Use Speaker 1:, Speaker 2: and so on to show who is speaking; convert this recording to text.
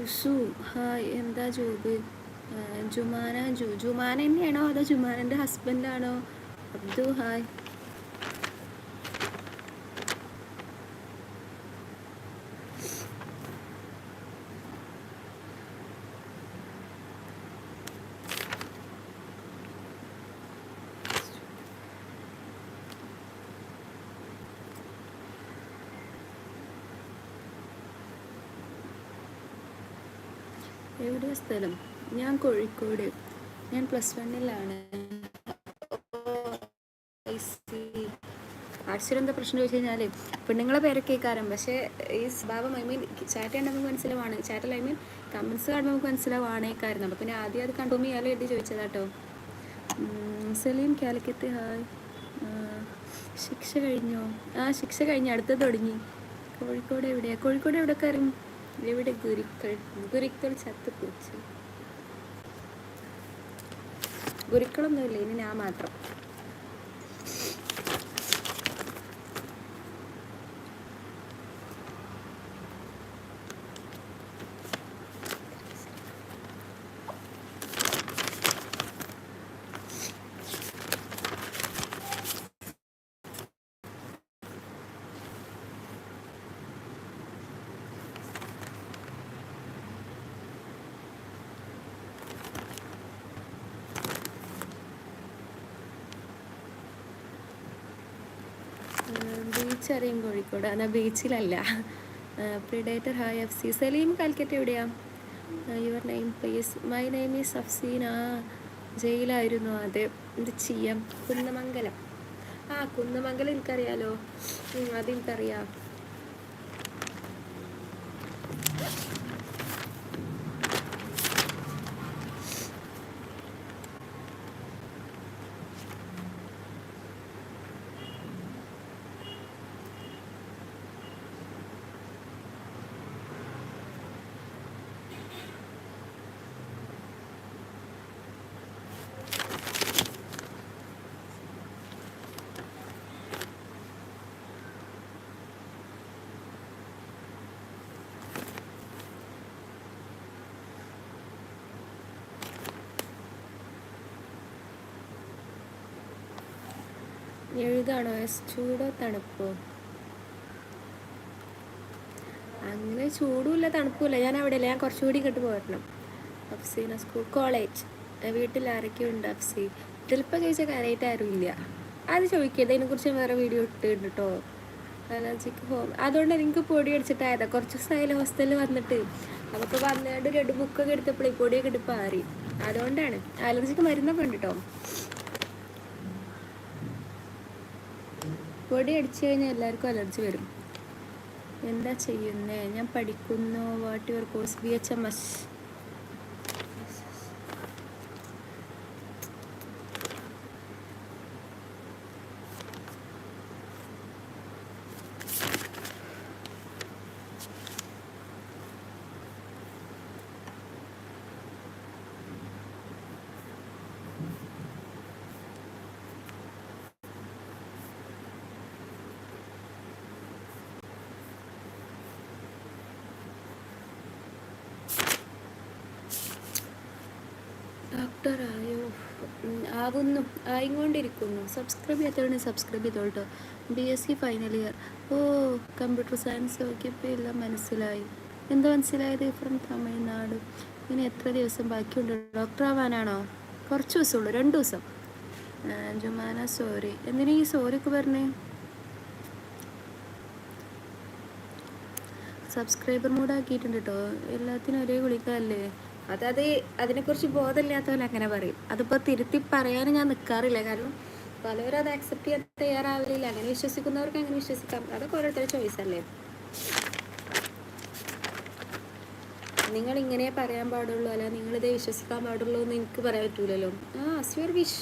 Speaker 1: റുസു hi, എന്താ job? Jumana തന്നെയാണോ അതോ ജുമാനൻ്റെ ഹസ്ബൻഡാണോ? അബ്ദു ഹായ്. എവിടെയാ സ്ഥലം? ഞാൻ കോഴിക്കോട്. ഞാൻ +1-ലാണ്. ആർട്സിൽ എന്താ പ്രശ്നം ചോദിച്ചു കഴിഞ്ഞാൽ പെണ്ണുങ്ങളെ പേരൊക്കെ കേൾക്കാറും, പക്ഷേ ഈ സ്വഭാവം ചാറ്റ് കണ്ടാൽ നമുക്ക് മനസ്സിലാവാണ്. ചാറ്റല്ല കമൻസ് കാണുമ്പോൾ നമുക്ക് മനസ്സിലാവാണേക്കായിരുന്നു. അപ്പോൾ പിന്നെ ആദ്യം അത് കണ്ടുമ്പോൾ ഇയാൾ എഴുതി ചോദിച്ചതാട്ടോ. സലീം കാലിക്കറ്റ് ഹായ്. ശിക്ഷ കഴിഞ്ഞോ? ശിക്ഷ കഴിഞ്ഞ് അടുത്ത് തുടങ്ങി. കോഴിക്കോട് എവിടെയാണ്? കോഴിക്കോട് എവിടെയൊക്കെ അറിയും? എവിടെ? ഗുരുക്കൾ ചത്തുപൂച്ച്. ഗുരുക്കളൊന്നുമില്ല, ഇനി ഞാൻ മാത്രം. ബീച്ച് അറിയും കോഴിക്കോട്, എന്നാൽ ബീച്ചിലല്ല. Predator hi Afsi. സലീം കാലിക്കറ്റ് എവിടെയാ? Your name please. My name is Afseena. ജയിലായിരുന്നു. അതെ, എന്ത് ചെയ്യാം. കുന്നമംഗലം. കുന്നമംഗലം എനിക്കറിയാലോ, അതെനിക്കറിയാം. എഴുതാണോ? ചൂടോ തണുപ്പോ? അങ്ങനെ ചൂടുമില്ല തണുപ്പുമില്ല. ഞാൻ അവിടെയല്ല, ഞാൻ കുറച്ചുകൂടി ഇങ്ങോട്ട് പോരണം. Afseena school college. വീട്ടിൽ ആരൊക്കെയുണ്ട് അഫ്സി? ഇതിലിപ്പോൾ ചോദിച്ചാൽ കാര്യമായിട്ട് ആരും ഇല്ല. അത് ചോദിക്കരുത്, അതിനെക്കുറിച്ച് വേറെ വീഡിയോ ഇട്ടിട്ടുണ്ട് കേട്ടോ. അലർജിക്ക് ഹോം, അതുകൊണ്ട് എനിക്ക് പൊടി അടിച്ചിട്ടായതാ. കുറച്ച് ദിവസമായാലും ഹോസ്റ്റലിൽ വന്നിട്ട്. അപ്പോൾ വന്നിട്ട് 2 ബുക്കൊക്കെ എടുത്തപ്പോഴേ പൊടിയൊക്കെ എടുത്ത് പാറി. അതുകൊണ്ടാണ്. അലർജിക്ക് മരുന്നൊക്കെ ഉണ്ട് കേട്ടോ. പൊടി അടിച്ചു കഴിഞ്ഞാൽ എല്ലാവർക്കും അലർജി വരും. എന്താ ചെയ്യുന്നേ? ഞാൻ പഠിക്കുന്നു. What your course? BHMS. ഡോക്ടറായോ? ആയിക്കൊണ്ടിരിക്കുന്നു. സബ്സ്ക്രൈബ് ചെയ്യാത്തവരെ സബ്സ്ക്രൈബ് ചെയ്തോട്ടോ. BSc final year. Computer science. Okay, ഇപ്പോൾ എല്ലാം മനസ്സിലായി. എന്താ മനസ്സിലായത്? ഫ്രം തമിഴ്നാട്. ഇനി എത്ര ദിവസം ബാക്കിയുണ്ട്? ഡോക്ടർ ആവാനാണോ? കുറച്ച് ദിവസമുള്ളൂ, 2 ദിവസം. ജുമാന സോറി. എന്തിനാ ഈ സോറിയൊക്കെ പറഞ്ഞേ? സബ്സ്ക്രൈബർ മൂടാക്കിയിട്ടുണ്ട് കേട്ടോ. എല്ലാത്തിനും ഒരേ ഗുളികല്ലേ? അതിനെക്കുറിച്ച് ബോധമില്ലാത്തവരെ അങ്ങനെ പറയും. അതിപ്പോൾ തിരുത്തി പറയാൻ ഞാൻ നിൽക്കാറില്ല. കാരണം പലവരും അത് അക്സെപ്റ്റ് ചെയ്യാൻ തയ്യാറാവില്ല. അങ്ങനെ വിശ്വസിക്കുന്നവർക്ക് അങ്ങനെ വിശ്വസിക്കാം. അതൊക്കെ ഓരോരുത്തരുടെ ചോയ്സ് അല്ലേ. നിങ്ങൾ ഇങ്ങനെ പറയാൻ പാടുള്ളൂ, അല്ല നിങ്ങളിതേ വിശ്വസിക്കാൻ പാടുള്ളൂ എന്ന് എനിക്ക് പറയാൻ പറ്റൂലല്ലോ. As your wish.